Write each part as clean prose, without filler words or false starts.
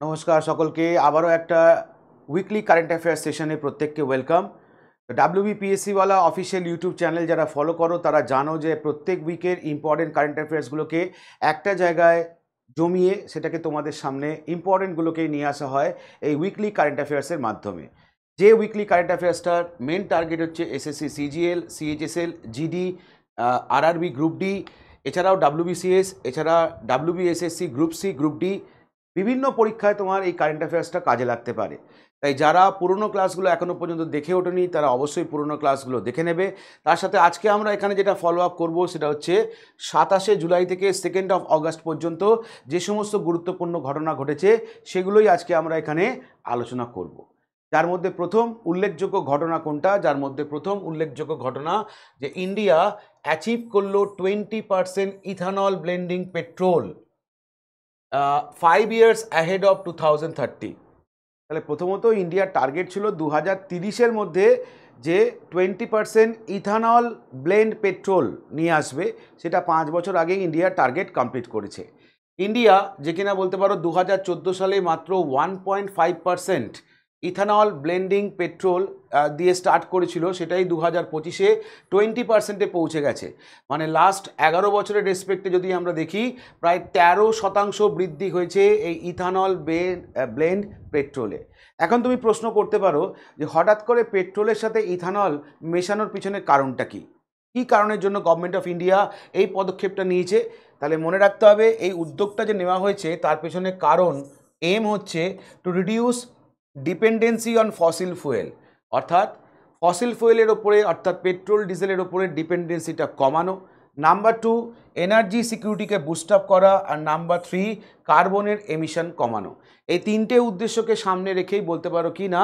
নমস্কার সকলকে আবারও একটা উইকলি কারেন্ট অ্যাফেয়ার্স সেশনে প্রত্যেককে ওয়েলকাম। ডাব্লিউবিপিএসসিওয়ালা অফিসিয়াল ইউটিউব চ্যানেল যারা ফলো করো তারা জানো যে প্রত্যেক উইকের ইম্পর্টেন্ট কারেন্ট অ্যাফেয়ার্সগুলোকে একটা জায়গায় জমিয়ে সেটাকে তোমাদের সামনে ইম্পর্টেন্টগুলোকেই নিয়ে আসা হয় এই উইকলি কারেন্ট অ্যাফেয়ার্সের মাধ্যমে। যে উইকলি কারেন্ট অ্যাফেয়ার্সটার মেন টার্গেট হচ্ছে SSC CGL, CHSL, GD, RRB group D, এছাড়াও ডাব্লিউবিসিএস, এছাড়া WBSSC group C, group D, বিভিন্ন পরীক্ষায় তোমার এই কারেন্ট অ্যাফেয়ার্সটা কাজে লাগতে পারে। তাই যারা পুরনো ক্লাসগুলো এখনও পর্যন্ত দেখে ওঠেনি তারা অবশ্যই পুরনো ক্লাসগুলো দেখে নেবে। তার সাথে আজকে আমরা এখানে যেটা ফলো আপ করবো সেটা হচ্ছে 27শে জুলাই থেকে 2 অগস্ট পর্যন্ত যে সমস্ত গুরুত্বপূর্ণ ঘটনা ঘটেছে সেগুলোই আজকে আমরা এখানে আলোচনা করব। যার মধ্যে প্রথম উল্লেখযোগ্য ঘটনা কোনটা? যার মধ্যে প্রথম উল্লেখযোগ্য ঘটনা যে ইন্ডিয়া অ্যাচিভ করলো 20% ethanol blending petrol 5 years ahead of 2030। তাহলে প্রথমত ইন্ডিয়ার টার্গেট ছিল 2030-এর মধ্যে যে 20% ইথানল ব্লেন্ড পেট্রোল নিয়ে আসবে, সেটা 5 বছর আগে ইন্ডিয়ার টার্গেট কমপ্লিট করেছে। ইন্ডিয়া যে কিনা বলতে পারো 2014 সালে মাত্র 1.5% ইথানল ব্লেন্ডিং পেট্রোল দিয়ে স্টার্ট করেছিল, সেটাই 2025-এ 20%-এ পৌঁছে গেছে। মানে লাস্ট 11 বছরের রেসপেক্টে যদি আমরা দেখি প্রায় 13% বৃদ্ধি হয়েছে এই ইথানল ব্লেন্ড পেট্রোলে। এখন তুমি প্রশ্ন করতে পারো যে হঠাৎ করে পেট্রোলের সাথে ইথানল মেশানোর পিছনে কারণটা কী? কী কারণের জন্য গভর্নমেন্ট অফ ইন্ডিয়া এই পদক্ষেপটা নিয়েছে? তাহলে মনে রাখতে হবে এই উদ্যোগটা যে নেওয়া হয়েছে তার পেছনে কারণ এম হচ্ছে to reduce dependency on fossil fuel, অর্থাৎ ফসিল ফুয়েলের ওপরে অর্থাৎ পেট্রোল ডিজেলের ওপরে ডিপেন্ডেন্সিটা কমানো। নাম্বার 2 এনার্জি সিকিউরিটিকে বুস্ট আপ করা। আর নাম্বার 3 কার্বনের এমিশন কমানো। এই তিনটে উদ্দেশ্যকে সামনে রেখেই বলতে পারো কি না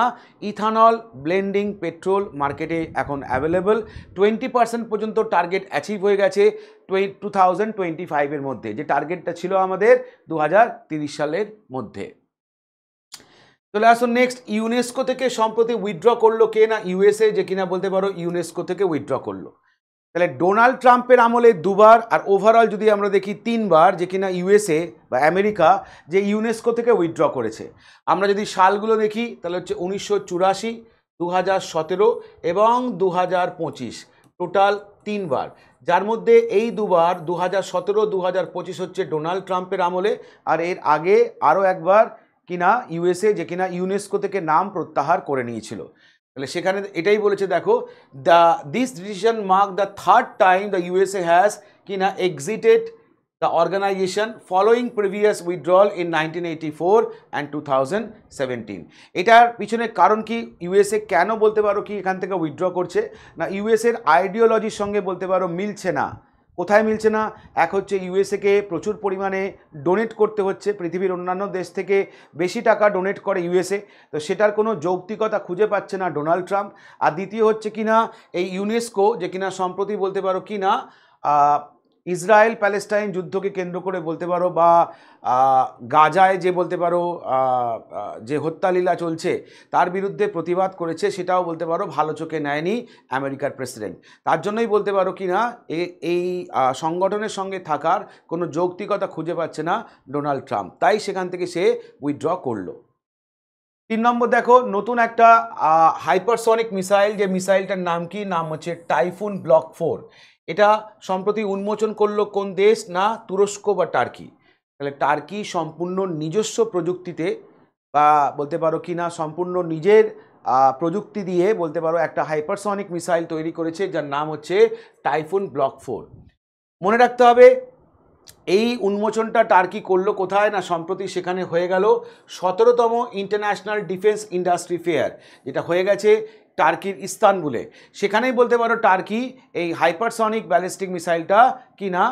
ইথানল ব্লেন্ডিং পেট্রোল মার্কেটে এখন অ্যাভেলেবল। 20% পর্যন্ত টার্গেট অ্যাচিভ হয়ে গেছে 2025-এর মধ্যে, যে টার্গেটটা ছিল আমাদের 2030 সালের মধ্যে। চলে আসুন নেক্সট, ইউনেস্কো থেকে সম্প্রতি উইথড্র করলো কে? না ইউএসএ, যে কিনা বলতে পারো ইউনেস্কো থেকে উইথড্র করলো। তাহলে ডোনাল্ড ট্রাম্পের আমলে 2বার আর ওভারঅল যদি আমরা দেখি 3বার যে কিনা ইউএসএ বা আমেরিকা যে ইউনেস্কো থেকে উইথড্র করেছে। আমরা যদি সালগুলো দেখি তাহলে হচ্ছে 1984, 2017 এবং 2025, টোটাল 3বার। যার মধ্যে এই দুবার 2017, 2025 হচ্ছে ডোনাল্ড ট্রাম্পের আমলে, আর এর আগে আরও একবার কিনা ইউএসএ যে কিনা ইউনেস্কো থেকে নাম প্রত্যাহার করে নিয়েছিল। তাহলে সেখানে এটাই বলেছে দেখো, this decision mark the third time the USA has কিনা exited the organisation following previous withdrawal in 1984 and 2017। এটার পিছনে কারণ কি? ইউএসএ কেন বলতে পারো কি এখান থেকে উইথড্র করছে? না ইউএসএর আইডিওলজির সঙ্গে বলতে পারো মিলছে না। কোথায় মিলছে না? এক হচ্ছে ইউএসএকে প্রচুর পরিমাণে ডোনেট করতে হচ্ছে, পৃথিবীর অন্যান্য দেশ থেকে বেশি টাকা ডোনেট করে ইউএসএ, তো সেটার কোনো যৌক্তিকতা খুঁজে পাচ্ছে না ডোনাল্ড ট্রাম্প। আর দ্বিতীয় হচ্ছে কিনা এই ইউনেস্কো যে কিনা সম্প্রতি বলতে পারো কি না ইসরায়েল প্যালেস্টাইন যুদ্ধকে কেন্দ্র করে বলতে পারো বা গাজায় যে বলতে পারো যে হত্যালীলা চলছে তার বিরুদ্ধে প্রতিবাদ করেছে, সেটাও বলতে পারো ভালো চোখে নেয়নি আমেরিকার প্রেসিডেন্ট। তার জন্যই বলতে পারো কি না এই সংগঠনের সঙ্গে থাকার কোনো যৌক্তিকতা খুঁজে পাচ্ছে না ডোনাল্ড ট্রাম্প, তাই সেখান থেকে সে উইথড্র করলো। 3 নম্বর দেখো, নতুন একটা হাইপারসনিক মিসাইল, যে মিসাইলটার নাম কি? নাম হচ্ছে টাইফুন ব্লক 4। এটা সম্প্রতি উন্মোচন করলো কোন দেশ? না তুরস্ক বা টার্কি। তাহলে টার্কি সম্পূর্ণ নিজস্ব প্রযুক্তিতে বা বলতে পারো কি না সম্পূর্ণ নিজের প্রযুক্তি দিয়ে বলতে পারো একটা হাইপারসনিক মিসাইল তৈরি করেছে যার নাম হচ্ছে টাইফুন ব্লক 4। মনে রাখতে হবে এই উন্মোচনটা টার্কি করলো কোথায়? না সম্প্রতি সেখানে হয়ে গেল 17তম ইন্টারন্যাশনাল ডিফেন্স ইন্ডাস্ট্রি ফেয়ার, যেটা হয়ে গেছে টার্কির ইস্তানবুলে। সেখানেই বলতে পারো টার্কি এই হাইপারসনিক ব্যালিস্টিক মিসাইলটা কিনা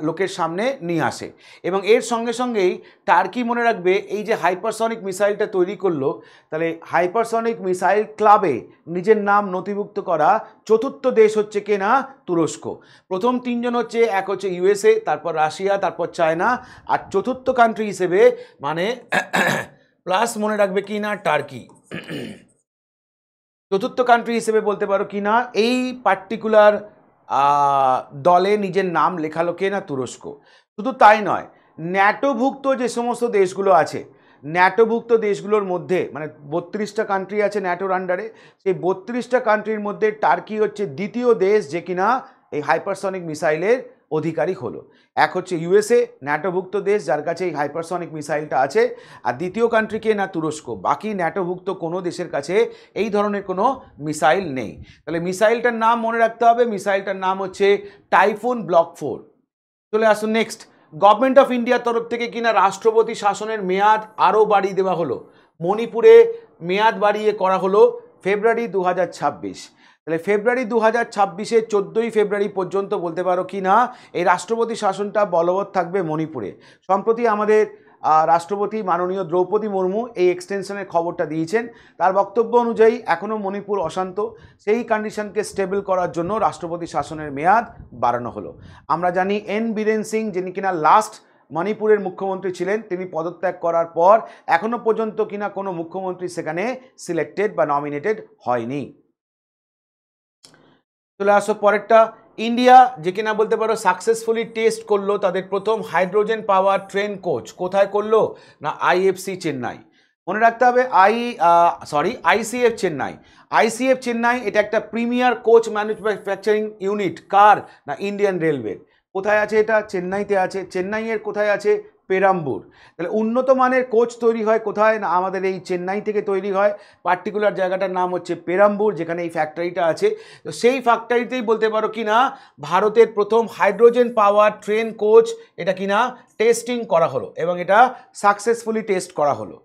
লোকের সামনে নিয়ে আসে। এবং এর সঙ্গে সঙ্গেই টার্কি মনে রাখবে এই যে হাইপারসনিক মিসাইলটা তৈরি করলো, তাহলে হাইপারসনিক মিসাইল ক্লাবে নিজের নাম নথিভুক্ত করা চতুর্থ দেশ হচ্ছে কে? না তুরস্ক। প্রথম 3জন হচ্ছে, এক হচ্ছে ইউএসএ, তারপর রাশিয়া, তারপর চায়না, আর চতুর্থ কান্ট্রি হিসেবে মানে প্লাস মনে রাখবে কি না টার্কি। চতুর্থ কান্ট্রি হিসেবে বলতে পারো কি না এই পার্টিকুলার দলে নিজের নাম লেখালো কে? না তুরস্ক। শুধু তাই নয়, ন্যাটোভুক্ত যে সমস্ত দেশগুলো আছে ন্যাটোভুক্ত দেশগুলোর মধ্যে, মানে 32টা কান্ট্রি আছে ন্যাটোর আন্ডারে, সেই 32টা কান্ট্রির মধ্যে টার্কি হচ্ছে দ্বিতীয় দেশ যে কিনা এই হাইপারসনিক মিসাইলের অধিকারী হলো। এক হচ্ছে ইউএসএ, ন্যাটোভুক্ত দেশ যার কাছে এই হাইপারসনিক মিসাইলটা আছে, আর দ্বিতীয় কান্ট্রিকে না তুরস্ক। বাকি ন্যাটোভুক্ত কোনো দেশের কাছে এই ধরনের কোনো মিসাইল নেই। তাহলে মিসাইলটার নাম মনে রাখতে হবে, মিসাইলটার নাম হচ্ছে টাইফুন ব্লক 4। চলে আসুন নেক্সট। গভর্নমেন্ট অফ ইন্ডিয়ার তরফ থেকে কিনা রাষ্ট্রপতি শাসনের মেয়াদ আরও বাড়িয়ে দেওয়া হলো। মণিপুরে মেয়াদ বাড়িয়ে করা হলো ফেব্রুয়ারি 2026। তাহলে ফেব্রুয়ারি 2026-এর 14ই ফেব্রুয়ারি পর্যন্ত বলতে পারো কি না এই রাষ্ট্রপতি শাসনটা বলবৎ থাকবে মণিপুরে। সম্প্রতি আমাদের রাষ্ট্রপতি মাননীয় দ্রৌপদী মুর্মু এই এক্সটেনশনের খবরটা দিয়েছেন। তার বক্তব্য অনুযায়ী এখনও মণিপুর অশান্ত, সেই কন্ডিশনকে স্টেবল করার জন্য রাষ্ট্রপতি শাসনের মেয়াদ বাড়ানো হলো। আমরা জানি এন বীরেন সিং, যিনি কিনা লাস্ট মণিপুরের মুখ্যমন্ত্রী ছিলেন, তিনি পদত্যাগ করার পর এখনও পর্যন্ত কিনা কোনো মুখ্যমন্ত্রী সেখানে সিলেক্টেড বা নমিনেটেড হয়নি। চলে আসো পরেরটা। ইন্ডিয়া যে কিনা বলতে পারো সাকসেসফুলি টেস্ট করলো তাদের প্রথম হাইড্রোজেন পাওয়ার ট্রেন কোচ। কোথায় করলো না আইএফসি চেন্নাই। মনে রাখতে হবে আইসিএফ চেন্নাই। আইসিএফ চেন্নাই এটা একটা প্রিমিয়ার কোচ ম্যানুফ্যাকচারিং ইউনিট কার না ইন্ডিয়ান রেলওয়ে। কোথায় আছে এটা? চেন্নাইতে আছে। চেন্নাইয়ের কোথায় আছে? পেরাম্বুর। তাহলে উন্নত মানের কোচ তৈরি হয় কোথায় না আমাদের এই চেন্নাই থেকে তৈরি হয়। পার্টিকুলার জায়গাটার নাম হচ্ছে পেরাম্বুর, যেখানে এই ফ্যাক্টরিটা আছে। তো সেই ফ্যাক্টরিতেই বলতে পারো কিনা ভারতের প্রথম হাইড্রোজেন পাওয়ার ট্রেন কোচ এটা কিনা টেস্টিং করা হলো এবং এটা সাকসেসফুলি টেস্ট করা হলো।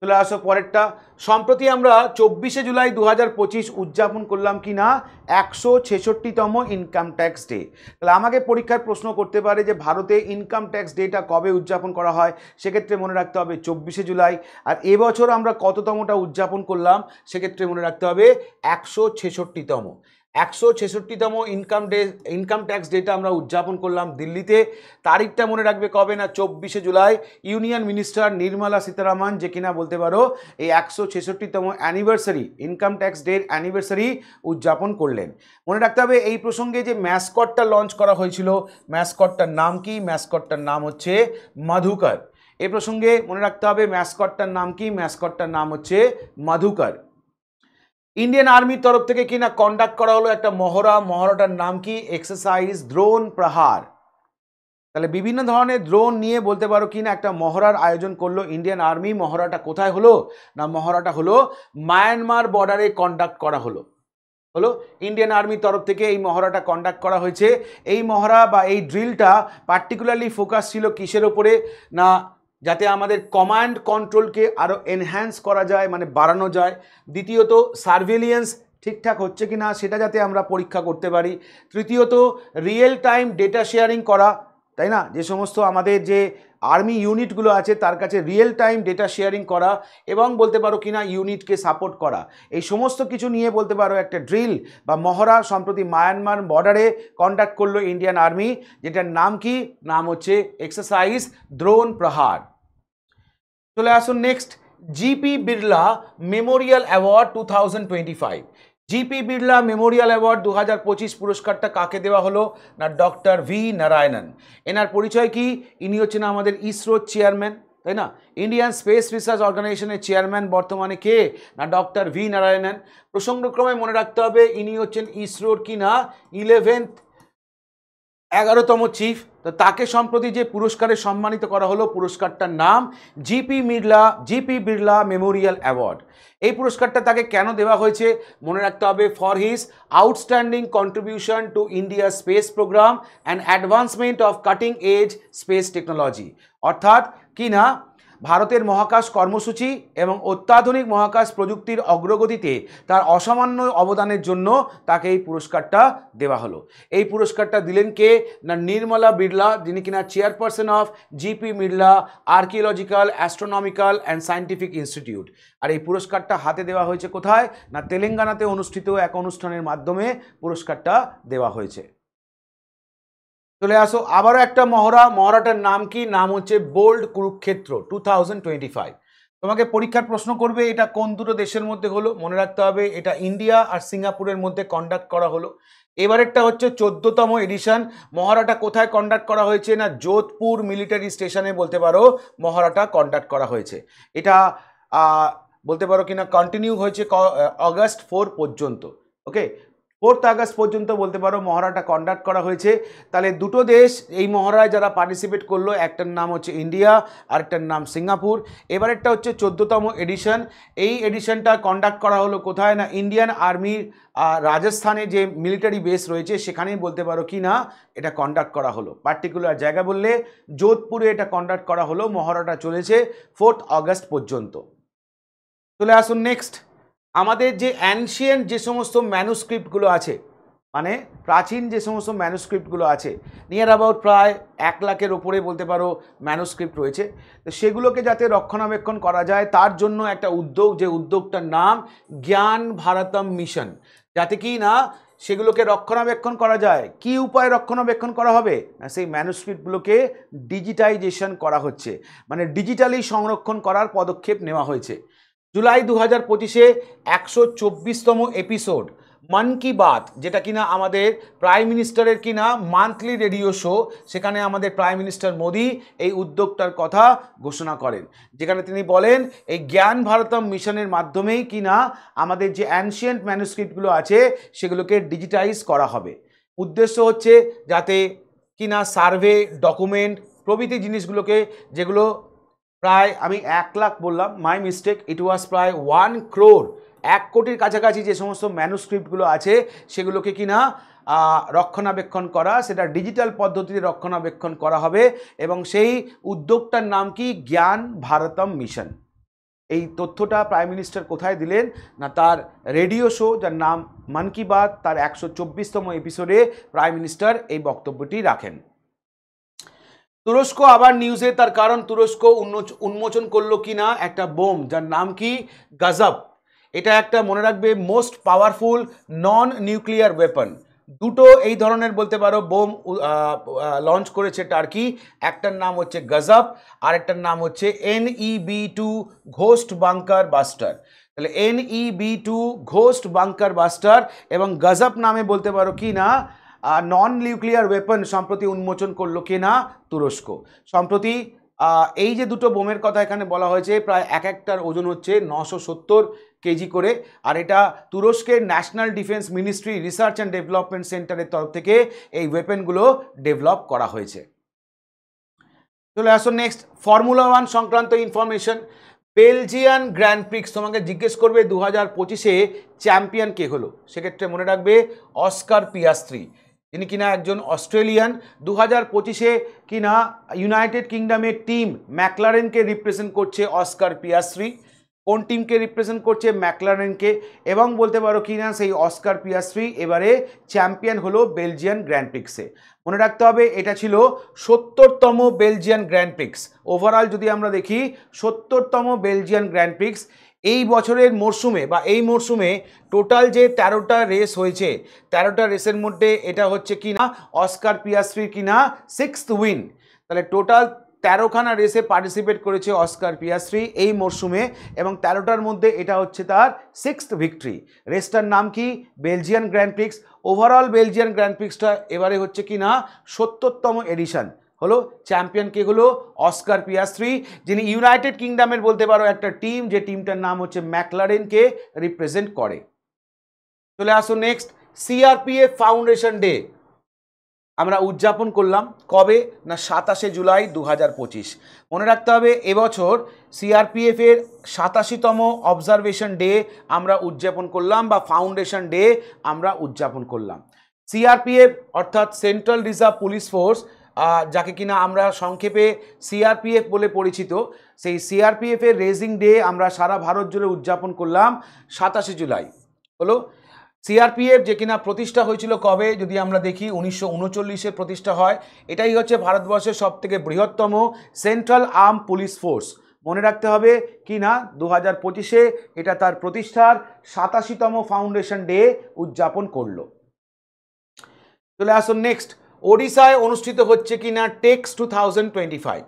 চলে আসো পরেরটা। সম্প্রতি আমরা 24শে জুলাই 2025 উদযাপন করলাম কি না 166তম ইনকাম ট্যাক্স ডে। তাহলে আমাকে পরীক্ষার প্রশ্ন করতে পারে যে ভারতে ইনকাম ট্যাক্স ডেটা কবে উদযাপন করা হয়, সেক্ষেত্রে মনে রাখতে হবে 24শে জুলাই। আর এবছর আমরা কততমটা উদযাপন করলাম, সেক্ষেত্রে মনে রাখতে হবে 166তম। 166তম ইনকাম ট্যাক্স ডেটা আমরা উদযাপন করলাম দিল্লিতে। তারিখটা মনে রাখবে কবে না 24শে জুলাই। ইউনিয়ন মিনিস্টার নির্মলা সীতারামন যে কিনা বলতে পারো এই 166তম অ্যানিভার্সারি ইনকাম ট্যাক্স ডের অ্যানিভার্সারি উদযাপন করলেন। মনে রাখতে হবে এই প্রসঙ্গে যে ম্যাসকটটা লঞ্চ করা হয়েছিল, ম্যাসকটটার নাম কি? ম্যাসকটটার নাম হচ্ছে মাধুকর। এই প্রসঙ্গে মনে রাখতে হবে ম্যাসকটটার নাম কি? ম্যাসকটটার নাম হচ্ছে মাধুকর। ইন্ডিয়ান আর্মির তরফ থেকে কিনা কন্ডাক্ট করা হলো একটা মহড়া। মহড়াটার নাম কি? এক্সারসাইজ দ্রোণ প্রহার। তাহলে বিভিন্ন ধরনের দ্রোণ নিয়ে বলতে পারো কিনা একটা মহড়ার আয়োজন করলো ইন্ডিয়ান আর্মি। মহড়াটা কোথায় হলো না মহড়াটা হলো মায়ানমার বর্ডারে কন্ডাক্ট করা হলো। ইন্ডিয়ান আর্মির তরফ থেকে এই মহড়াটা কন্ডাক্ট করা হয়েছে। এই মহড়া বা এই ড্রিলটা পার্টিকুলারলি ফোকাস ছিল কিসের ওপরে না যাতে আমাদের কমান্ড কন্ট্রোলকে আরও এনহ্যান্স করা যায়, মানে বাড়ানো যায়। দ্বিতীয়ত সার্ভেলিয়েন্স ঠিকঠাক হচ্ছে কি না সেটা যাতে আমরা পরীক্ষা করতে পারি। তৃতীয়ত রিয়েল টাইম ডেটা শেয়ারিং করা, তাই না, যে সমস্ত আমাদের যে আর্মি ইউনিটগুলো আছে তার কাছে রিয়েল টাইম ডেটা শেয়ারিং করা এবং বলতে পারো কিনা ইউনিটকে সাপোর্ট করা। এই সমস্ত কিছু নিয়ে বলতে পারো একটা ড্রিল বা মহড়া সম্প্রতি মায়ানমার বর্ডারে কন্ডাক্ট করলো ইন্ডিয়ান আর্মি, যেটার নাম কি? নাম হচ্ছে এক্সারসাইজ দ্রোণ প্রহার। চলে আসুন next. GP Birla Memorial award 2025। GP Birla Memorial award 2025 পুরস্কারটা কাকে দেওয়া হলো না ডক্টর ভি নারায়ণন। এনার পরিচয় কি? ইনি হচ্ছেন আমাদের ইসরোর চেয়ারম্যান, তাই না। ইন্ডিয়ান স্পেস রিসার্চ অর্গানাইজেশনের চেয়ারম্যান বর্তমানে কে না ডক্টর ভি নারায়ণন। প্রসঙ্গক্রমে মনে রাখতে হবে ইনি হচ্ছেন ইসরোর কি না 11তম চিফ। তো তাকে সম্প্রতি যে পুরস্কারে সম্মানিত করা হলো পুরস্কারটার নাম জিপি বিড়লা মেমোরিয়াল অ্যাওয়ার্ড। এই পুরস্কারটা তাকে কেন দেওয়া হয়েছে মনে রাখতে হবে for his outstanding contribution to India space program and advancement of cutting edge space technology. অর্থাৎ কি না ভারতের মহাকাশ কর্মসূচি এবং অত্যাধুনিক মহাকাশ প্রযুক্তির অগ্রগতিতে তার অসামান্য অবদানের জন্য তাকে এই পুরস্কারটা দেওয়া হলো। এই পুরস্কারটা দিলেন কে না নির্মলা বিড়লা, যিনি কিনা chairperson of GP Birla archaeological astronomical and scientific institute. আর এই পুরস্কারটা হাতে দেওয়া হয়েছে কোথায় না তেলেঙ্গানাতে অনুষ্ঠিত এক অনুষ্ঠানের মাধ্যমে পুরস্কারটা দেওয়া হয়েছে। চলে আসো আবারও একটা মহড়াটার নাম কি? নাম হচ্ছে বোল্ড কুরুক্ষেত্র 2025। তোমাকে পরীক্ষার প্রশ্ন করবে এটা কোন দুটো দেশের মধ্যে হলো। মনে রাখতে হবে এটা ইন্ডিয়া আর সিঙ্গাপুরের মধ্যে কন্ডাক্ট করা হলো। এবারেরটা হচ্ছে 14তম এডিশন। মহড়াটা কোথায় কন্ডাক্ট করা হয়েছে না যোধপুর মিলিটারি স্টেশনে বলতে পারো মহড়াটা কন্ডাক্ট করা হয়েছে। এটা বলতে পারো কিনা কন্টিনিউ হয়েছে অগাস্ট 4 পর্যন্ত। ওকে, 4 আগস্ট পর্যন্ত বলতে পারো মহড়াটা কন্ডাক্ট করা হয়েছে। তাহলে দুটো দেশ এই মহড়ায় যারা পার্টিসিপেট করলো, একটার নাম হচ্ছে ইন্ডিয়া আরেকটার নাম সিঙ্গাপুর। এবারেরটা হচ্ছে 14তম এডিশন। এই এডিশনটা কন্ডাক্ট করা হলো কোথায় না ইন্ডিয়ান আর্মির রাজস্থানে যে মিলিটারি বেস রয়েছে সেখানেই বলতে পারো কি না এটা কন্ডাক্ট করা হলো। পার্টিকুলার জায়গা বললে যোধপুরে এটা কন্ডাক্ট করা হলো। মহড়াটা চলেছে 4 আগস্ট পর্যন্ত। চলে আসুন নেক্সট, আমাদের যে অ্যানশিয়েন্ট যে সমস্ত ম্যানুস্ক্রিপ্টগুলো আছে, মানে প্রাচীন যে সমস্ত ম্যানুস্ক্রিপ্টগুলো আছে, নিয়ার অ্যাবাউট প্রায় 1 লাখের ওপরে বলতে পারো ম্যানুস্ক্রিপ্ট রয়েছে। তো সেগুলোকে যাতে রক্ষণাবেক্ষণ করা যায় তার জন্য একটা উদ্যোগ, যে উদ্যোগটার নাম জ্ঞান ভারতম মিশন। যাতে কি না সেগুলোকে রক্ষণাবেক্ষণ করা যায়। কি উপায়ে রক্ষণাবেক্ষণ করা হবে না সেই ম্যানুস্ক্রিপ্টগুলোকে ডিজিটাইজেশন করা হচ্ছে, মানে ডিজিটালি সংরক্ষণ করার পদক্ষেপ নেওয়া হয়েছে। জুলাই 2025-এ 124তম এপিসোড মন কি বাত, যেটা কিনা আমাদের প্রাইম মিনিস্টারের কিনা মান্থলি রেডিও শো, সেখানে আমাদের প্রাইম মিনিস্টার মোদি এই উদ্যোগটার কথা ঘোষণা করেন, যেখানে তিনি বলেন এই জ্ঞান ভারতম মিশনের মাধ্যমেই কিনা আমাদের যে অ্যানশিয়েন্ট ম্যানুস্ক্রিপ্টগুলো আছে সেগুলোকে ডিজিটাইজ করা হবে। উদ্দেশ্য হচ্ছে যাতে কিনা সার্ভে, ডকুমেন্ট প্রভৃতি জিনিসগুলোকে, যেগুলো প্রায় আমি 1 লাখ বললাম, মাই মিস্টেক, ইট ওয়াজ প্রায় 1 crore, 1 কোটির কাছাকাছি যে সমস্ত ম্যানুস্ক্রিপ্টগুলো আছে সেগুলোকে কিনা রক্ষণাবেক্ষণ করা, সেটা ডিজিটাল পদ্ধতিতে রক্ষণাবেক্ষণ করা হবে। এবং সেই উদ্যোগটার নাম কি জ্ঞান ভারতম মিশন। এই তথ্যটা প্রাইম মিনিস্টার কোথায় দিলেন না তার রেডিও শো যার নাম মন কি বাত, তার 124তম এপিসোডে প্রাইম মিনিস্টার এই বক্তব্যটি রাখেন। তুরস্ক আবার নিউজে, তার কারণ তুরস্ক উন্মোচন করলো কিনা একটা বোম যার নাম কি গাজব। এটা একটা মনে রাখবে মোস্ট পাওয়ারফুল নন নিউক্লিয়ার ওয়েপন। দুটো এই ধরনের বলতে পারো বোম লঞ্চ করেছে টার্কি। একটার নাম হচ্ছে গাজব আর একটার নাম হচ্ছে NEB-2 ঘোস্ট বাংকার বাস্টার। তাহলে NEB-2 ঘোস্ট বাংকার বাস্টার এবং গাজব নামে বলতে পারো কি না নন নিউক্লিয়ার ওয়েপন সম্প্রতি উন্মোচন করলো কিনা তুরস্ক। সম্প্রতি এই যে দুটো বোমের কথা এখানে বলা হয়েছে, প্রায় এক একটার ওজন হচ্ছে 970 কেজি করে। আর এটা তুরস্কের national defence ministry research and development সেন্টারের তরফ থেকে এই ওয়েপনগুলো ডেভেলপ করা হয়েছে। চলে আসো নেক্সট, ফর্মুলা 1 সংক্রান্ত ইনফরমেশন। বেলজিয়ান গ্র্যান্ড প্রিক্স তোমাকে জিজ্ঞেস করবে 2025-এ চ্যাম্পিয়ন কে হলো, সেক্ষেত্রে মনে রাখবে অস্কার পিয়াস্ত্রি, তিনি কিনা একজন অস্ট্রেলিয়ান। 2025-এ কিনা ইউনাইটেড কিংডমের টিম ম্যাকলারেনকে রিপ্রেজেন্ট করছে অস্কার পিয়াস্ত্রি। কোন টিমকে রিপ্রেজেন্ট করছে? ম্যাকলারেনকে। এবং বলতে পারো কিনা সেই অস্কার পিয়াস্ত্রি এবারে চ্যাম্পিয়ন হলো বেলজিয়ান গ্র্যান্ড প্রিক্সে। মনে রাখতে হবে এটা ছিল 70তম বেলজিয়ান গ্র্যান্ড প্রিক্স। ওভারঅল যদি আমরা দেখি 70তম বেলজিয়ান গ্র্যান্ড প্রিক্স। এই বছরের মরশুমে বা এই মরশুমে টোটাল যে 13টা রেস হয়েছে, 13টা রেসের মধ্যে এটা হচ্ছে কিনা অস্কার পিয়াস্ত্রির কিনা 6th উইন। তাহলে টোটাল 13খানা রেসে পার্টিসিপেট করেছে অস্কার পিয়াস্ত্রি এই মরশুমে এবং 13টার মধ্যে এটা হচ্ছে তার 6th ভিক্টরি। রেসটার নাম কি? Belgian Grand Prix. Overall Belgian Grand প্রিক্সটা এবারে হচ্ছে কি না 70তম এডিশন। হলো চ্যাম্পিয়ন কে হলো অস্কার পিয়াস্ত্রি, যিনি ইউনাইটেড কিংডমের বলতে পারো একটা টিম, যে টিমটার নাম হচ্ছে ম্যাকলারেনকে রিপ্রেজেন্ট করে। চলে আসুন নেক্সট, সিআরপিএফ ফাউন্ডেশন ডে আমরা উদযাপন করলাম কবে না 27শে জুলাই 2025। মনে রাখতে হবে এবছর সিআরপিএফের 87তম অবজারভেশন ডে আমরা উদযাপন করলাম বা ফাউন্ডেশন ডে আমরা উদযাপন করলাম। সিআরপিএফ অর্থাৎ সেন্ট্রাল রিজার্ভ পুলিশ ফোর্স, যাকে কিনা আমরা সংক্ষেপে সিআরপিএফ বলে পরিচিত, সেই সিআরপিএফের রেজিং ডে আমরা সারা ভারত জুড়ে উদযাপন করলাম 27শে জুলাই। হলো সিআরপিএফ যে কিনা প্রতিষ্ঠা হয়েছিল কবে যদি আমরা দেখি 1939-এ প্রতিষ্ঠা হয়। এটাই হচ্ছে ভারতবর্ষের সবথেকে বৃহত্তম সেন্ট্রাল আর্ম পুলিশ ফোর্স। মনে রাখতে হবে কি না 2025-এ এটা তার প্রতিষ্ঠার 87তম ফাউন্ডেশন ডে উদযাপন করলো। চলে আসুন নেক্সট, ওড়িশায় অনুষ্ঠিত হচ্ছে কিনা টেক্স 2025।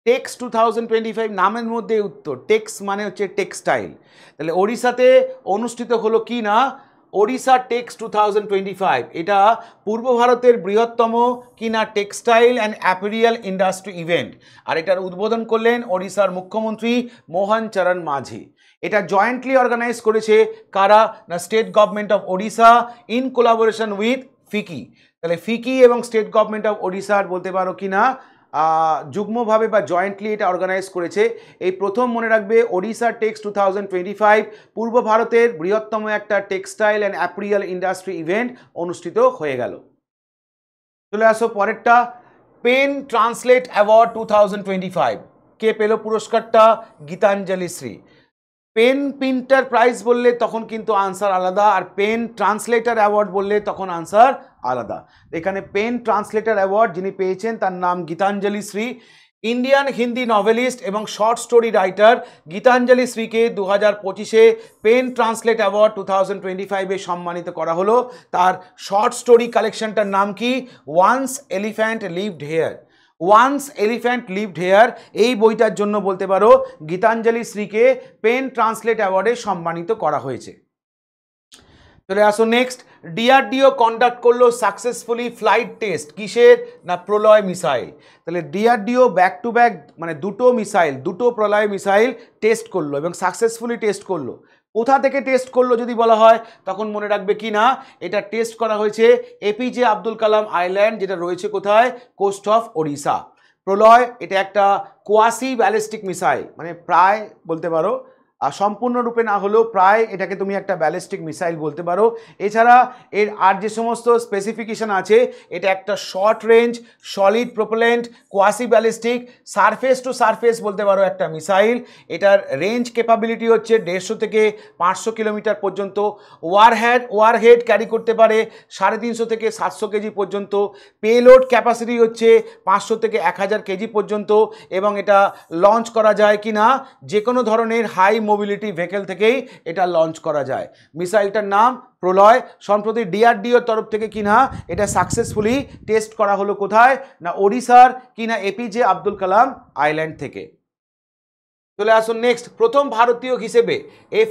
টেক্স 2025 নামের মধ্যে উত্তর, টেক্স মানে হচ্ছে টেক্সটাইল। তাহলে ওড়িশাতে অনুষ্ঠিত হলো কি না ওড়িশা টেক্স 2025 এটা পূর্ব ভারতের বৃহত্তম কিনা টেক্সটাইল অ্যান্ড অ্যাপেরিয়াল ইন্ডাস্ট্রি ইভেন্ট, আর এটার উদ্বোধন করলেন ওড়িশার মুখ্যমন্ত্রী মোহন চরণ মাঝি। এটা জয়েন্টলি অর্গানাইজ করেছে কারা? না state government of Odisha in collaboration with FICCI. তাহলে ফিকি এবং স্টেট গভর্নমেন্ট অফ ওড়িশার বলতে পারো কিনা যুগ্মভাবে বা জয়েন্টলি এটা অর্গানাইজ করেছে। এই প্রথম মনে রাখবে ওড়িশা টেক্স 2025 পূর্ব ভারতের বৃহত্তম একটা টেক্সটাইল অ্যান্ড অ্যাপেরিয়াল ইন্ডাস্ট্রি ইভেন্ট অনুষ্ঠিত হয়ে গেল। চলে আসো পরেরটা, পেন ট্রান্সলেট অ্যাওয়ার্ড 2025 কে পেল পুরস্কারটা? Geetanjali Shree. PEN Pinter prize বললে তখন কিন্তু আনসার আলাদা, আর পেন ট্রান্সলেটার অ্যাওয়ার্ড বললে তখন আনসার আলাদা। এখানে পেন ট্রান্সলেটার অ্যাওয়ার্ড যিনি পেয়েছেন তার নাম গীতাঞ্জলি শ্রী। ইন্ডিয়ান হিন্দি নভেলিস্ট এবং শর্ট স্টোরি রাইটার গীতাঞ্জলি শ্রীকে 2025-এ পেন ট্রান্সলেট অ্যাওয়ার্ড 2025-এ সম্মানিত করা হলো। তার শর্ট স্টোরি কালেকশনটার নাম কি? Once elephant lived here. Once elephant lived here এই বইটার জন্য বলতে পারো গীতাঞ্জলি শ্রীকে পেন ট্রান্সলেট অ্যাওয়ার্ডে সম্মানিত করা হয়েছে। চলে আসো নেক্সট, ডিআরডিও কন্ডাক্ট করলো সাকসেসফুলি ফ্লাইট টেস্ট, কিসের? না প্রলয় মিসাইল। তাহলে ডিআরডিও ব্যাক টু ব্যাক মানে দুটো প্রলয় মিসাইল টেস্ট করলো এবং সাকসেসফুলি টেস্ট করলো। কোথা থেকে টেস্ট করলো যদি বলা হয় তখন মনে রাখবে কি না, এটা টেস্ট করা হয়েছে এপিজে আব্দুল কালাম আইল্যান্ড, যেটা রয়েছে কোথায়? Coast of Odisha. প্রলয় এটা একটা কোয়াসি ব্যালিস্টিক মিসাইল, মানে প্রায় বলতে পারো আর সম্পূর্ণরূপে না হলেও প্রায় এটাকে তুমি একটা ব্যালিস্টিক মিসাইল বলতে পারো। এছাড়া এর আর যে সমস্ত স্পেসিফিকেশান আছে, এটা একটা short range solid propellant quasi ballistic surface to surface বলতে পারো একটা মিসাইল। এটার রেঞ্জ ক্যাপাবিলিটি হচ্ছে 150 থেকে 500 কিলোমিটার পর্যন্ত। ওয়ারহেড ক্যারি করতে পারে 350 থেকে 700 কেজি পর্যন্ত। পেলোড ক্যাপাসিটি হচ্ছে 500 থেকে 1000 কেজি পর্যন্ত, এবং এটা লঞ্চ করা যায় কি না যে কোনো ধরনের হাই মোবিলিটি ভেহিকল থেকেই এটা লঞ্চ করা যায়। মিসাইলটার নাম প্রলয়। সম্প্রতি ডিআরডিওর তরফ থেকে কিনা এটা সাকসেসফুলি টেস্ট করা হলো কোথায়? না ওড়িশার কিনা এপিজে আব্দুল কালাম আইল্যান্ড থেকে। চলে আসুন নেক্সট, প্রথম ভারতীয় হিসেবে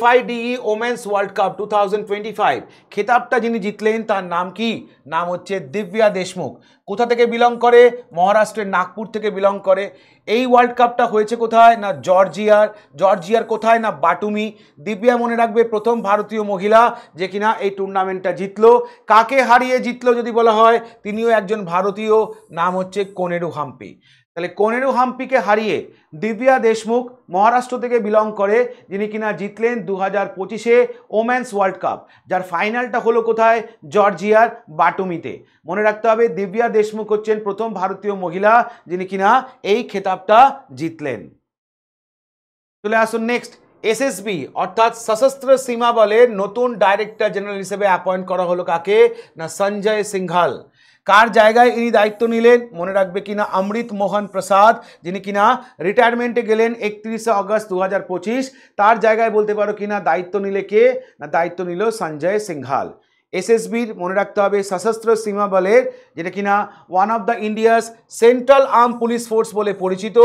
FIDE ওমেন্স ওয়ার্ল্ড কাপ 2025 খেতাবটা যিনি জিতলেন তার নাম কি? নাম হচ্ছে দিব্যা দেশমুখ। কোথা থেকে বিলং করে? মহারাষ্ট্রের নাগপুর থেকে বিলং করে। এই ওয়ার্ল্ড কাপটা হয়েছে কোথায়? না জর্জিয়ার কোথায়? না বাটুমি। দিব্যা মনে রাখবে প্রথম ভারতীয় মহিলা যে কিনা এই টুর্নামেন্টটা জিতলো। কাকে হারিয়ে জিতলো যদি বলা হয়, তিনিও একজন ভারতীয়, নাম হচ্ছে কোনেরু হাম্পি। তাহলে কোনেরু হাম্পিকে হারিয়ে দিব্যা দেশমুখ মহারাষ্ট্র থেকে বিলং করে, যিনি কিনা জিতলেন 2025-এ ওমেন্স ওয়ার্ল্ড কাপ, যার ফাইনালটা হলো কোথায়? জর্জিয়ার বাটুমিতে। মনে রাখতে হবে দিব্যা দেশমুখ হচ্ছেন প্রথম ভারতীয় মহিলা যিনি কিনা এই খেতাবটা জিতলেন। চলে আসুন নেক্সট, এসএসবি অর্থাৎ সশস্ত্র সীমা বলের নতুন ডাইরেক্টর জেনারেল হিসেবে অ্যাপয়েন্ট করা হলো কাকে? না সঞ্জয় সিংঘাল। কার জায়গায় ইনি দায়িত্ব নিলেন? মনে রাখবে কিনা অমৃত মোহন প্রসাদ, যিনি কিনা রিটায়ারমেন্টে গেলেন 31শে অগস্ট 2025। তার জায়গায় বলতে পারো কিনা দায়িত্ব নিলে কে? না দায়িত্ব নিল সঞ্জয় সিংঘাল। এসএসবির মনে রাখতে হবে সশস্ত্র সীমা বলের, যেটা কিনা one of the India's central arm police force বলে পরিচিত।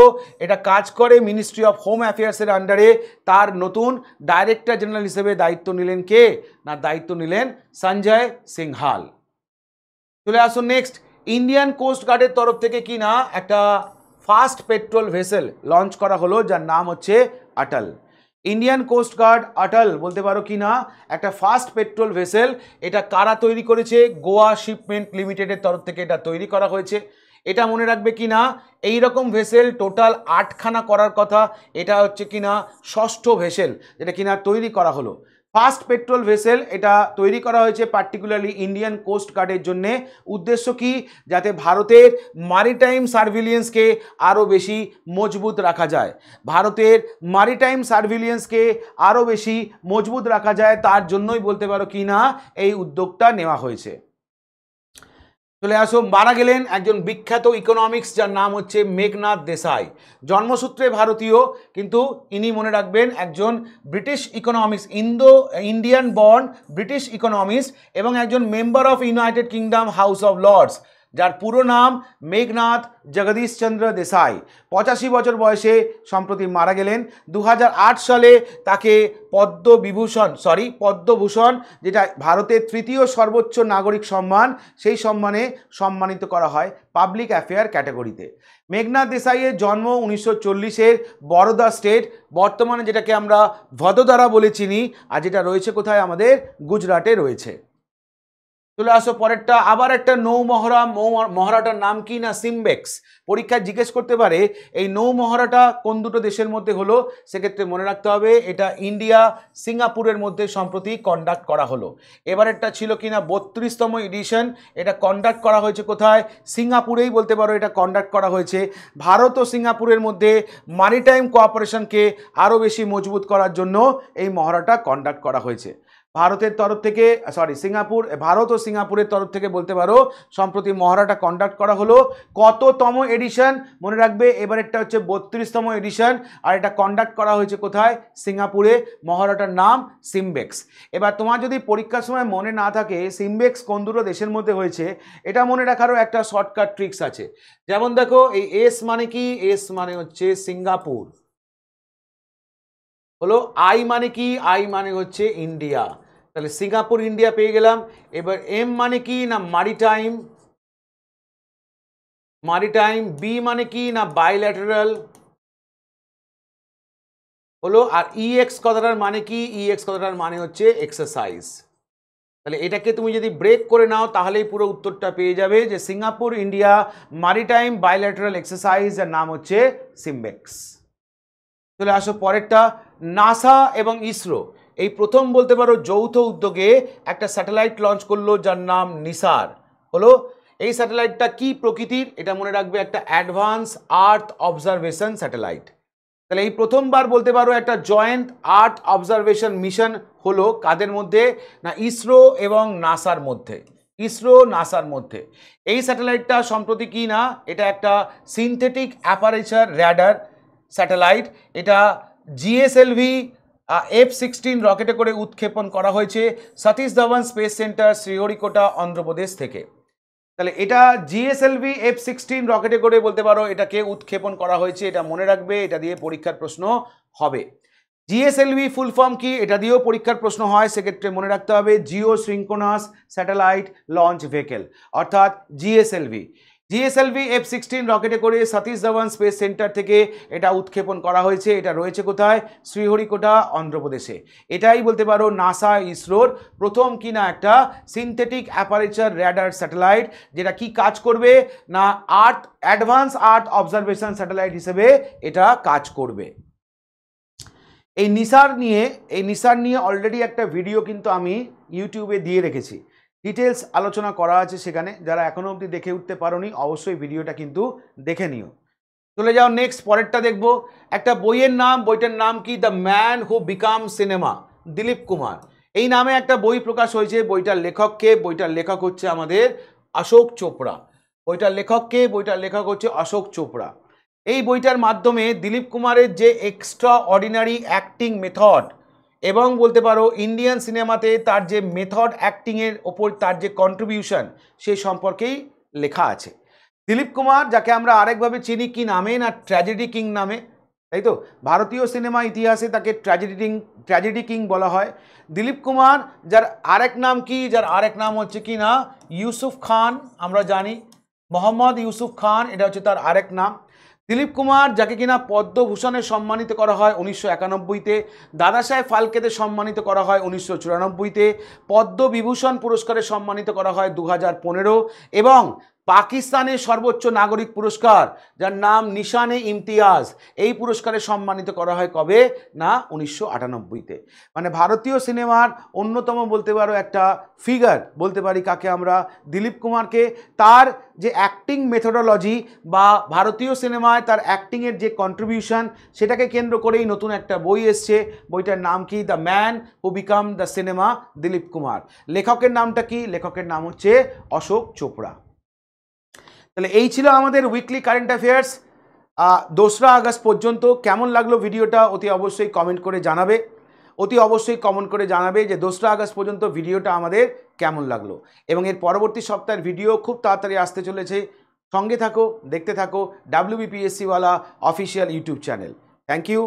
এটা কাজ করে মিনিস্ট্রি অফ হোম অ্যাফেয়ার্সের আন্ডারে। তার নতুন ডাইরেক্টর জেনারেল হিসেবে দায়িত্ব নিলেন কে? না দায়িত্ব নিলেন সঞ্জয় সিংঘাল। চলে আসুন নেক্সট, ইন্ডিয়ান কোস্ট গার্ডের তরফ থেকে কিনা একটা ফাস্ট পেট্রোল ভেসেল লঞ্চ করা হলো, যার নাম হচ্ছে অটল। ইন্ডিয়ান কোস্ট গার্ড অটল বলতে পারো কিনা একটা ফাস্ট পেট্রোল ভেসেল। এটা কারা তৈরি করেছে? গোয়া শিপমেন্ট লিমিটেডের তরফ থেকে এটা তৈরি করা হয়েছে। এটা মনে রাখবে কিনা এই রকম ভেসেল টোটাল 8খানা করার কথা, এটা হচ্ছে কিনা ষষ্ঠ ভেসেল যেটা কিনা তৈরি করা হলো। ফাস্ট পেট্রোল ভেসেল এটা তৈরি করা হয়েছে পার্টিকুলারলি ইন্ডিয়ান কোস্ট গার্ডের জন্যে। উদ্দেশ্য কি? যাতে ভারতের মারিটাইম সার্ভিলিয়েন্সকে আরও বেশি মজবুত রাখা যায়। ভারতের মারিটাইম সার্ভিলিয়েন্সকে আরও বেশি মজবুত রাখা যায়, তার জন্যই বলতে পারো কি না এই উদ্যোগটা নেওয়া হয়েছে। চলে আসো, মারা গেলেন একজন বিখ্যাত ইকোনমিক্স যার নাম হচ্ছে মেঘনাদ দেশাই। জন্মসূত্রে ভারতীয়, কিন্তু ইনি মনে রাখবেন একজন British economics, Indian born British economics, এবং একজন member of United Kingdom House of Lords. যার পুরো নাম মেঘনাথ জগদীশ চন্দ্র দেশাই। 85 বছর বয়সে সম্প্রতি মারা গেলেন। 2008 সালে তাকে পদ্মভূষণ, যেটা ভারতের তৃতীয় সর্বোচ্চ নাগরিক সম্মান, সেই সম্মানে সম্মানিত করা হয় পাবলিক অ্যাফেয়ার ক্যাটাগরিতে। মেঘনাথ দেশাইয়ের জন্ম 1940-এর বরোদা স্টেট, বর্তমানে যেটাকে আমরা ভদোদরা বলে চিনি, আর যেটা রয়েছে কোথায়? আমাদের গুজরাটে রয়েছে। চলে আসো পরেরটা, আবার একটা নৌমহড়া। মহড়াটার নাম কি? না সিমবেক্স। পরীক্ষায় জিজ্ঞেস করতে পারে এই নৌমহড়াটা কোন দুটো দেশের মধ্যে হলো, সেক্ষেত্রে মনে রাখতে হবে এটা ইন্ডিয়া সিঙ্গাপুরের মধ্যে সম্প্রতি কন্ডাক্ট করা হলো। এবারেরটা ছিল কিনা 32তম এডিশন, এটা কন্ডাক্ট করা হয়েছে কোথায়? সিঙ্গাপুরেই বলতে পারো এটা কন্ডাক্ট করা হয়েছে। ভারত ও সিঙ্গাপুরের মধ্যে মারিটাইম কোঅপারেশনকে আরও বেশি মজবুত করার জন্য এই মহড়াটা কন্ডাক্ট করা হয়েছে। ভারতের তরফ থেকে ভারত ও সিঙ্গাপুরের তরফ থেকে বলতে পারো সম্প্রতি মহড়াটা কন্ডাক্ট করা হলো। কততম এডিশন? মনে রাখবে এবারেরটা হচ্ছে 32তম এডিশন, আর এটা কন্ডাক্ট করা হয়েছে কোথায়? সিঙ্গাপুরে। মহড়াটার নাম সিমবেক্স। এবার তোমার যদি পরীক্ষার সময় মনে না থাকে সিমবেক্স কোন দুটো দেশের মধ্যে হয়েছে, এটা মনে রাখারও একটা শর্টকাট ট্রিক্স আছে। যেমন দেখো এই এস মানে কি? এস মানে হচ্ছে সিঙ্গাপুর, হলো আই মানে কি? আই মানে হচ্ছে ইন্ডিয়া, তাহলে সিঙ্গাপুর ইন্ডিয়া পেয়ে গেলাম। এবার এম মানে কি? না মারিটাইম, বি মানে কি? না বাইল্যাটারাল, হলো। আর ইএক্স কথাটার মানে কি? ইএক্স কথাটার মানে হচ্ছে এক্সারসাইজ। তাহলে এটাকে তুমি যদি ব্রেক করে নাও তাহলেই পুরো উত্তরটা পেয়ে যাবে যে সিঙ্গাপুর ইন্ডিয়া মারিটাইম বাইল্যাটারাল এক্সারসাইজ, এর নাম হচ্ছে সিমবেক্স। চলে আসো পরেরটা, নাসা এবং ইসরো এই প্রথম বলতে পারো যৌথ উদ্যোগে একটা স্যাটেলাইট লঞ্চ করলো যার নাম নিসার, হলো। এই স্যাটেলাইটটা কি প্রকৃতির? এটা মনে রাখবে একটা অ্যাডভান্স আর্থ অবজারভেশন স্যাটেলাইট। তাহলে এই প্রথমবার বলতে পারো একটা জয়েন্ট আর্থ অবজারভেশন মিশন হলো কাদের মধ্যে? না ইসরো এবং নাসার মধ্যে। এই স্যাটেলাইটটা সম্প্রতি কি না, এটা একটা সিনথেটিক অ্যাপারেচার র্যাডার স্যাটেলাইট। এটা জিএসএলভি F-16 রকেটে করে উৎক্ষেপণ করা হয়েছে সতীশ ধাওয়ান স্পেস সেন্টার, শ্রীহরিকোটা, অন্ধ্রপ্রদেশ থেকে। তাহলে এটা জিএসএলভি F-16 রকেটে করে বলতে পারো এটাকে উৎক্ষেপণ করা হয়েছে, এটা মনে রাখবে, এটা দিয়ে পরীক্ষার প্রশ্ন হবে। জিএসএলভি ফুল ফর্ম কি? এটা দিয়েও পরীক্ষার প্রশ্ন হয়, সেক্ষেত্রে মনে রাখতে হবে Jio synchronous satellite launch vehicle, অর্থাৎ জিএসএলভি। F-16 রকেটে করে সতীশ ধাওয়ান স্পেস সেন্টার থেকে এটা উৎক্ষেপণ করা হয়েছে, এটা রয়েছে কোথায়? শ্রীহরিকোটা, অন্ধ্রপ্রদেশে। এটাই বলতে পারো নাসা ইসরোর প্রথম কিনা একটা সিনথেটিক অ্যাপারেচার র্যাডার স্যাটেলাইট, যেটা কি কাজ করবে? না অ্যাডভান্স আর্থ অবজারভেশন স্যাটেলাইট হিসেবে এটা কাজ করবে। এই নিসার নিয়ে অলরেডি একটা ভিডিও কিন্তু আমি ইউটিউবে দিয়ে রেখেছি, ডিটেলস আলোচনা করা আছে সেখানে। যারা এখনো অবধি দেখে উঠতে পারোনি অবশ্যই ভিডিওটা কিন্তু দেখে নিও। চলে যাও নেক্সট, পরেরটা দেখবো। একটা বইটার নাম কি? The man who become cinema, Dilip Kumar. এই নামে একটা বই প্রকাশ হয়েছে। বইটার লেখক হচ্ছে আমাদের অশোক চোপড়া। বইটার লেখক হচ্ছে অশোক চোপড়া। এই বইটার মাধ্যমে দিলীপ কুমারের যে এক্সট্রা অর্ডিনারি অ্যাক্টিং মেথড এবং বলতে পারো ইন্ডিয়ান সিনেমাতে তার যে মেথড অ্যাক্টিংয়ের ওপর তার যে কন্ট্রিবিউশন, সেই সম্পর্কেই লেখা আছে। দিলীপ কুমার, যাকে আমরা আরেকভাবে চিনি কি নামে? না ট্র্যাজেডি কিং নামে, তাই তো? ভারতীয় সিনেমা ইতিহাসে তাকে ট্র্যাজেডি কিং বলা হয়। দিলীপ কুমার, যার আরেক নাম কি? যার আরেক নাম হচ্ছে কি না ইউসুফ খান, আমরা জানি মোহাম্মদ ইউসুফ খান, এটা হচ্ছে তার আরেক নাম। দিলীপ কুমার, যাকে কিনা পদ্মভূষণে সম্মানিত করা হয় 1991-তে, দাদা সাহেব ফালকেতে সম্মানিত করা হয় 1994-তে, পদ্মবিভূষণ পুরস্কারে সম্মানিত করা হয় 2015, এবং পাকিস্তানের সর্বোচ্চ নাগরিক পুরস্কার যার নাম নিশানে ইমতিয়াজ, এই পুরস্কারে সম্মানিত করা হয় কবে? না 1998-তে। মানে ভারতীয় সিনেমার অন্যতম বলতে পারো একটা ফিগার বলতে পারি কাকে আমরা? দিলীপ কুমারকে। তার যে অ্যাক্টিং মেথোডোলজি বা ভারতীয় সিনেমায় তার অ্যাক্টিংয়ের যে কন্ট্রিবিউশন, সেটাকে কেন্দ্র করেই নতুন একটা বই এসছে। বইটার নাম কি? The man who become the cinema, Dilip Kumar. লেখকের নামটা কি? লেখকের নাম হচ্ছে অশোক চোপড়া। তাহলে এই ছিল আমাদের উইকলি কারেন্ট অ্যাফেয়ার্স 2রা আগস্ট পর্যন্ত। কেমন লাগলো ভিডিওটা অতি অবশ্যই কমেন্ট করে জানাবে। অতি অবশ্যই কমেন্ট করে জানাবে যে 2রা আগস্ট পর্যন্ত ভিডিওটা আমাদের কেমন লাগলো। এবং এর পরবর্তী সপ্তাহের ভিডিও খুব তাড়াতাড়ি আসতে চলেছে। সঙ্গে থাকো, দেখতে থাকো WBPSC ওয়ালা official YouTube channel. Thank you.